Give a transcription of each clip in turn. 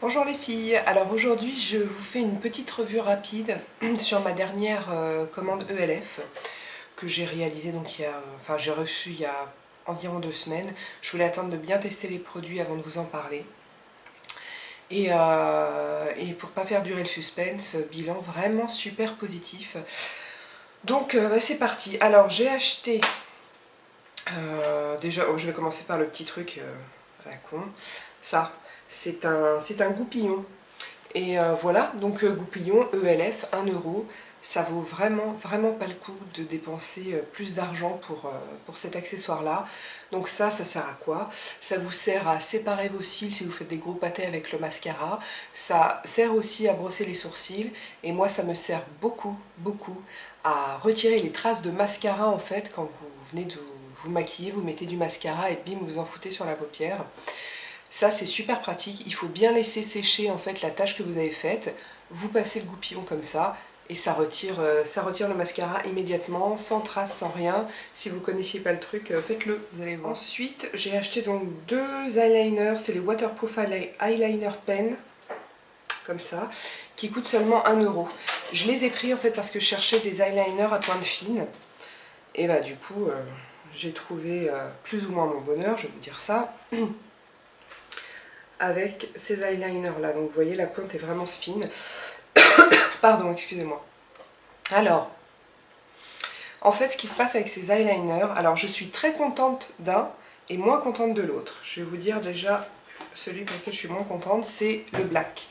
Bonjour les filles, alors aujourd'hui je vous fais une petite revue rapide sur ma dernière commande ELF que j'ai réalisée, donc j'ai reçu il y a environ 2 semaines. Je voulais attendre de bien tester les produits avant de vous en parler. Et pour pas faire durer le suspense, bilan vraiment super positif. Donc c'est parti. Alors j'ai acheté, déjà je vais commencer par le petit truc à la con, ça c'est un goupillon. Et voilà, donc goupillon, ELF, 1 euro. Ça vaut vraiment pas le coup de dépenser plus d'argent pour cet accessoire-là. Donc ça sert à quoi? Ça vous sert à séparer vos cils si vous faites des gros pâtés avec le mascara. Ça sert aussi à brosser les sourcils. Et moi, ça me sert beaucoup à retirer les traces de mascara en fait. Quand vous venez de vous maquiller, vous mettez du mascara et bim, vous en foutez sur la paupière. Ça c'est super pratique, il faut bien laisser sécher en fait la tâche que vous avez faite, vous passez le goupillon comme ça et ça retire le mascara immédiatement, sans trace, sans rien. Si vous ne connaissiez pas le truc, faites-le, vous allez voir. Ensuite j'ai acheté donc 2 eyeliners, c'est les Waterproof Eyeliner Pen, comme ça, qui coûtent seulement 1 euro. Je les ai pris en fait parce que je cherchais des eyeliners à pointe fine et bah du coup j'ai trouvé plus ou moins mon bonheur, je vais vous dire ça. Avec ces eyeliners là, donc vous voyez la pointe est vraiment fine. Pardon, excusez-moi. Alors, en fait ce qui se passe avec ces eyeliners, alors je suis très contente d'un et moins contente de l'autre. Je vais vous dire déjà celui pour lequel je suis moins contente, c'est le black.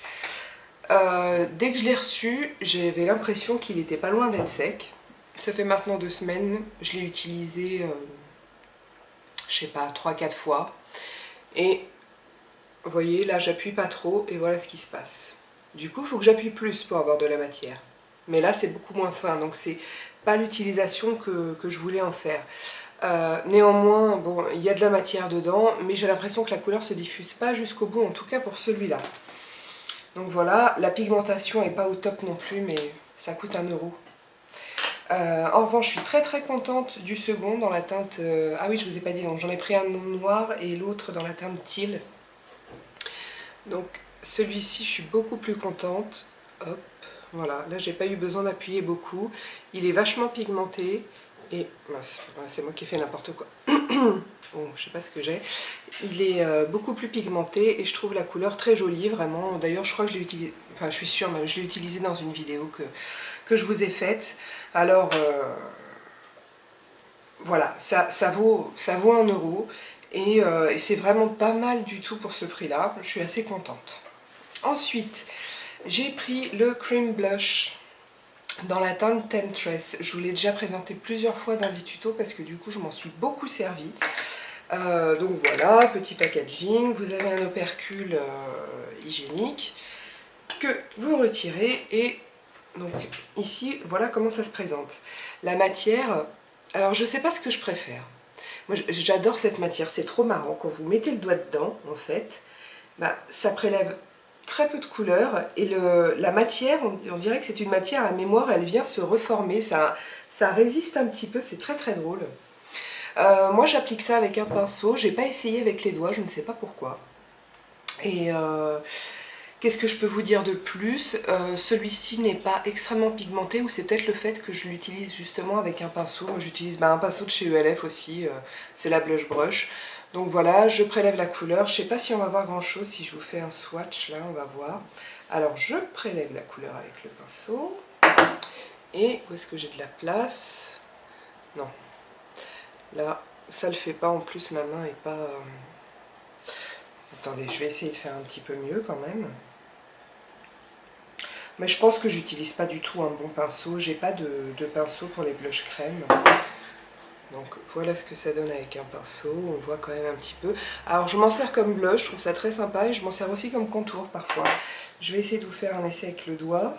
Dès que je l'ai reçu, j'avais l'impression qu'il était pas loin d'être sec. Ça fait maintenant 2 semaines, je l'ai utilisé, je sais pas, 3-4 fois. Et vous voyez, là j'appuie pas trop et voilà ce qui se passe. Du coup, il faut que j'appuie plus pour avoir de la matière. Mais là, c'est beaucoup moins fin, donc c'est pas l'utilisation que je voulais en faire. Néanmoins, bon, il y a de la matière dedans, mais j'ai l'impression que la couleur se diffuse pas jusqu'au bout, en tout cas pour celui-là. Donc voilà, la pigmentation est pas au top non plus, mais ça coûte 1 euro. En revanche, je suis très contente du second dans la teinte... ah oui, je vous ai pas dit, donc j'en ai pris un noir et l'autre dans la teinte teal. Donc celui-ci, je suis beaucoup plus contente. Hop, voilà, là j'ai pas eu besoin d'appuyer beaucoup. Il est vachement pigmenté et voilà, c'est moi qui ai fait n'importe quoi. Bon, je sais pas ce que j'ai. Il est beaucoup plus pigmenté et je trouve la couleur très jolie, vraiment. D'ailleurs, je crois que je l'ai utilisé, enfin je suis sûre même, je l'ai utilisé dans une vidéo que je vous ai faite. Alors voilà, ça vaut 1 euro et c'est vraiment pas mal du tout pour ce prix-là. Je suis assez contente. Ensuite, j'ai pris le Cream Blush dans la teinte Temptress. Je vous l'ai déjà présenté plusieurs fois dans des tutos parce que du coup je m'en suis beaucoup servi. Donc voilà, petit packaging, vous avez un opercule hygiénique que vous retirez et donc ici voilà comment ça se présente. La matière, alors je sais pas ce que je préfère. Moi j'adore cette matière, c'est trop marrant. Quand vous mettez le doigt dedans en fait, bah, ça prélève très peu de couleur et la matière, on dirait que c'est une matière à mémoire, elle vient se reformer, ça résiste un petit peu, c'est très drôle. Moi j'applique ça avec un pinceau, j'ai pas essayé avec les doigts, je ne sais pas pourquoi. Et qu'est-ce que je peux vous dire de plus? Celui-ci n'est pas extrêmement pigmenté, ou c'est peut-être le fait que je l'utilise justement avec un pinceau. Moi j'utilise un pinceau de chez ELF aussi, c'est la Blush Brush. Donc voilà, je prélève la couleur. Je sais pas si on va voir grand chose si je vous fais un swatch, là on va voir. Alors je prélève la couleur avec le pinceau. Et où est-ce que j'ai de la place? Non. Là, ça le fait pas, en plus ma main est pas... Attendez, je vais essayer de faire un petit peu mieux quand même. Mais je pense que j'utilise pas du tout un bon pinceau. J'ai pas de pinceau pour les blushs crème. Donc voilà ce que ça donne avec un pinceau, on voit quand même un petit peu. Alors je m'en sers comme blush, je trouve ça très sympa et je m'en sers aussi comme contour parfois. Je vais essayer de vous faire un essai avec le doigt.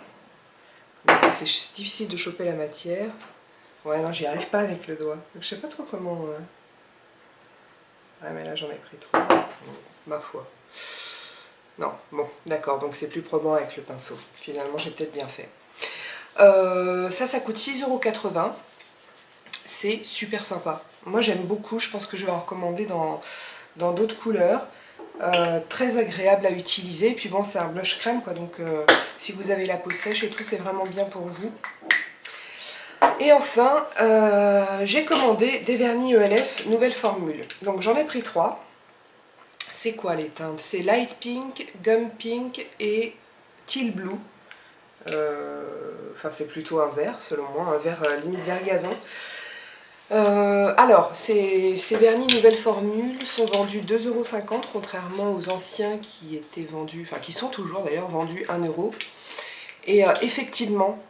C'est difficile de choper la matière. Ouais non, j'y arrive pas avec le doigt. Donc, je sais pas trop comment... Ah mais là j'en ai pris trop. Ma foi. Non, bon, d'accord, donc c'est plus probant avec le pinceau. Finalement j'ai peut-être bien fait. Ça coûte 6,80 €. C'est super sympa. Moi j'aime beaucoup, je pense que je vais en recommander dans d'autres couleurs. très agréable à utiliser. Et puis bon, c'est un blush crème, quoi, donc si vous avez la peau sèche et tout, c'est vraiment bien pour vous. Et enfin, j'ai commandé des vernis ELF nouvelle formule. Donc j'en ai pris 3. C'est quoi les teintes? C'est Light Pink, Gum Pink et Teal Blue. Enfin, c'est plutôt un vert, selon moi, un vert limite vert gazon. Alors, ces vernis nouvelle formule sont vendus 2,50 €, contrairement aux anciens qui étaient vendus, enfin qui sont toujours d'ailleurs vendus 1 €. Et effectivement,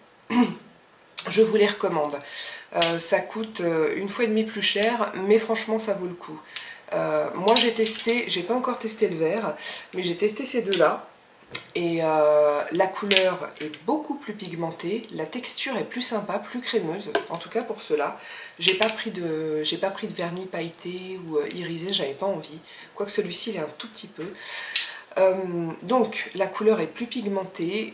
je vous les recommande. Ça coûte une fois et demie plus cher, mais franchement ça vaut le coup. Moi j'ai testé, j'ai pas encore testé le vert, mais j'ai testé ces deux-là. Et la couleur est beaucoup plus pigmentée, la texture est plus sympa, plus crémeuse, en tout cas pour ceux-là. J'ai pas pris de vernis pailleté ou irisé, j'avais pas envie. Quoique celui-ci il est un tout petit peu. Donc la couleur est plus pigmentée,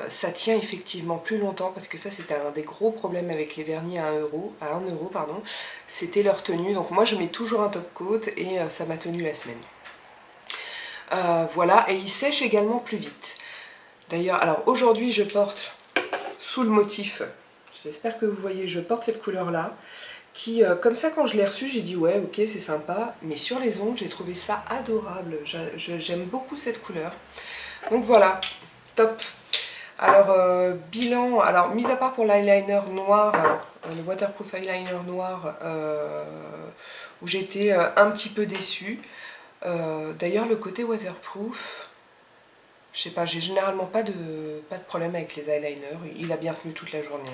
ça tient effectivement plus longtemps parce que ça c'était un des gros problèmes avec les vernis à 1 €, pardon, c'était leur tenue. Donc moi je mets toujours un top coat et ça m'a tenu la semaine. Voilà, et il sèche également plus vite. D'ailleurs, alors aujourd'hui je porte sous le motif, j'espère que vous voyez, je porte cette couleur là, qui comme ça quand je l'ai reçue j'ai dit ouais ok c'est sympa, mais sur les ongles j'ai trouvé ça adorable, j'aime beaucoup cette couleur. Donc voilà, top. Alors bilan, alors mis à part pour l'eyeliner noir, le waterproof eyeliner noir, où j'étais un petit peu déçue. D'ailleurs le côté waterproof, je sais pas, j'ai généralement pas de problème avec les eyeliners, il a bien tenu toute la journée.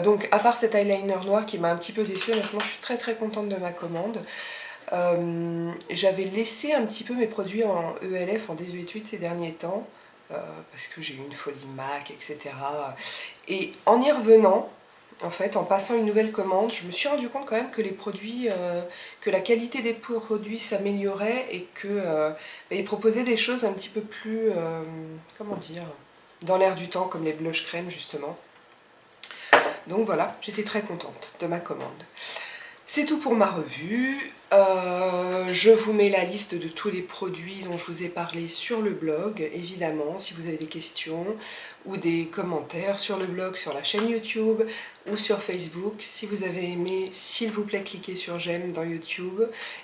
Donc à part cet eyeliner noir qui m'a un petit peu déçue, honnêtement je suis très très contente de ma commande. J'avais laissé un petit peu mes produits en ELF, en désuétude ces derniers temps, parce que j'ai eu une folie MAC, etc. Et en y revenant, en fait, en passant une nouvelle commande, je me suis rendu compte quand même que les produits, que la qualité des produits s'améliorait et que ils proposaient des choses un petit peu plus, comment dire, dans l'air du temps, comme les blush crème justement. Donc voilà, j'étais très contente de ma commande. C'est tout pour ma revue. Je vous mets la liste de tous les produits dont je vous ai parlé sur le blog, évidemment, si vous avez des questions ou des commentaires sur le blog, sur la chaîne YouTube ou sur Facebook. Si vous avez aimé, s'il vous plaît, cliquez sur j'aime dans YouTube.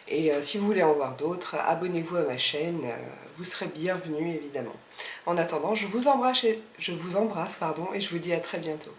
Et si vous voulez en voir d'autres, abonnez-vous à ma chaîne, vous serez bienvenus, évidemment. En attendant, je vous embrasse, pardon, et je vous dis à très bientôt.